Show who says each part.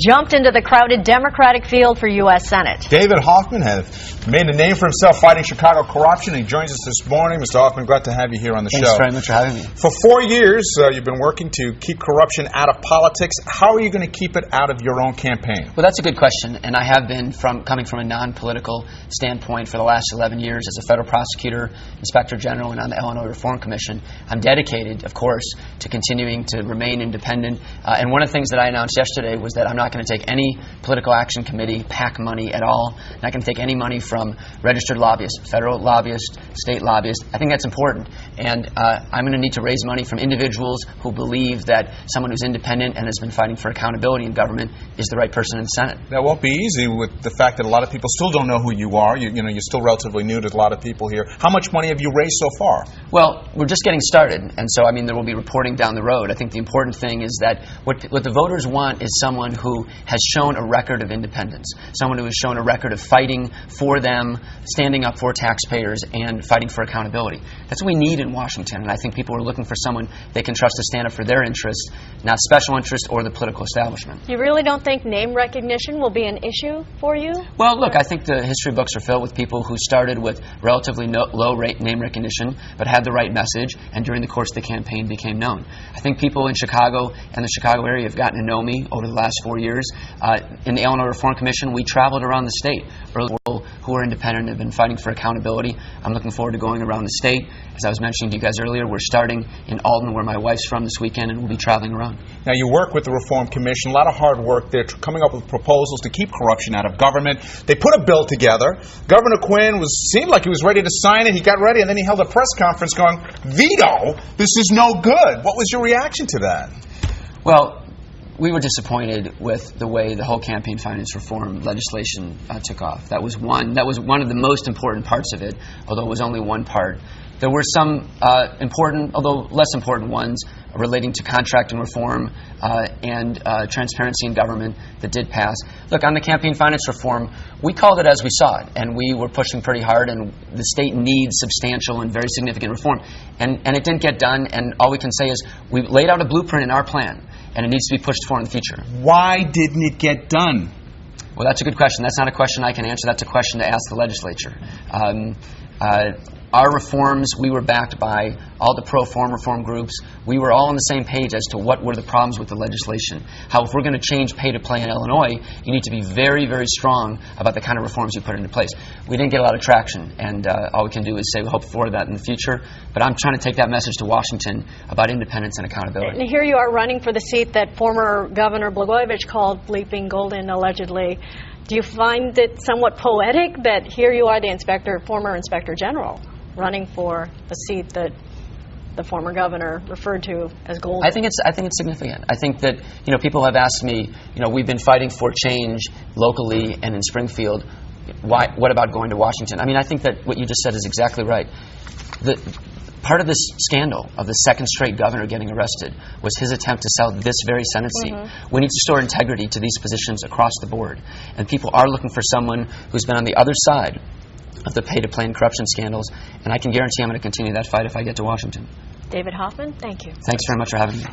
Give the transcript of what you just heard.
Speaker 1: jumped into the crowded Democratic field for U.S. Senate.
Speaker 2: David Hoffman has made a name for himself fighting Chicago corruption. He joins us this morning. Mr. Hoffman, glad to have you here on the show.
Speaker 3: Thanks very much for having me.
Speaker 2: For 4 years, you've been working to keep corruption out of politics. How are you going to keep it out of your own campaign?
Speaker 3: Well, that's a good question, and I have been coming from a non-political standpoint for the last 11 years as a federal prosecutor, inspector general, and on the Illinois Reform Commission. I'm dedicated, of course, to continuing to remain independent. And one of the things that I announced yesterday was that I'm not going to take any political action committee PAC money at all. I'm not going to take any money from registered lobbyists, federal lobbyists, state lobbyists. I think that's important. And I'm going to need to raise money from individuals who believe that someone who's independent and has been fighting for accountability in government is the right person in the Senate.
Speaker 2: That won't be easy with the fact that a lot of people still don't know who you are. You're still relatively new to a lot of people here. How much money have you raised so far?
Speaker 3: Well, we're just getting started, and so, there will be reporting down the road. I think the important thing is that what the voters want is someone who has shown a record of independence, someone who has shown a record of fighting for them, standing up for taxpayers, and fighting for accountability. That's what we need in Washington, and I think people are looking for someone they can trust to stand up for their interests, not special interests or the political establishment.
Speaker 1: You really don't think name recognition will be an issue for you?
Speaker 3: Well, look, I think the history books are filled with people who started with relatively low name recognition, but had the right message, and during the course of the campaign became known. I think people in Chicago and the Chicago area have gotten to know me over the last 4 years. In the Illinois Reform Commission, we traveled around the state. Who are independent and have been fighting for accountability. I'm looking forward to going around the state. As I was mentioning to you guys earlier, we're starting in Alton, where my wife's from, this weekend, and we'll be traveling around.
Speaker 2: Now, you work with the Reform Commission, a lot of hard work there, coming up with proposals to keep corruption out of government. They put a bill together. Governor Quinn seemed like he was ready to sign it. He got ready, and then he held a press conference going, "Veto? This is no good." What was your reaction to that?
Speaker 3: Well, we were disappointed with the way the whole campaign finance reform legislation took off. That was one of the most important parts of it, although it was only one part. There were some important, although less important ones, relating to contracting reform and transparency in government that did pass. Look, on the campaign finance reform, we called it as we saw it, and we were pushing pretty hard, and the state needs substantial and very significant reform. And it didn't get done, and all we can say is we laid out a blueprint in our plan, and it needs to be pushed forward in the future.
Speaker 2: Why didn't it get done?
Speaker 3: Well, that's a good question. That's not a question I can answer. That's a question to ask the legislature. Our reforms, we were backed by all the pro-reform groups. We were all on the same page as to what were the problems with the legislation. How if we're going to change pay-to-play in Illinois, you need to be very, very strong about the kind of reforms you put into place. We didn't get a lot of traction, and all we can do is say we hope for that in the future. But I'm trying to take that message to Washington about independence and accountability.
Speaker 1: And here you are running for the seat that former Governor Blagojevich called bleeping golden, allegedly. Do you find it somewhat poetic that here you are, the former Inspector General, running for a seat that the former governor referred to as golden?
Speaker 3: I think it's significant. I think that people have asked me, we've been fighting for change locally and in Springfield. What about going to Washington? I think that what you just said is exactly right. Part of this scandal of the second straight governor getting arrested was his attempt to sell this very Senate seat. We need to restore integrity to these positions across the board. And people are looking for someone who's been on the other side of the pay-to-play and corruption scandals, and I can guarantee I'm going to continue that fight if I get to Washington.
Speaker 1: David Hoffman, thank you.
Speaker 3: Thanks very much for having me.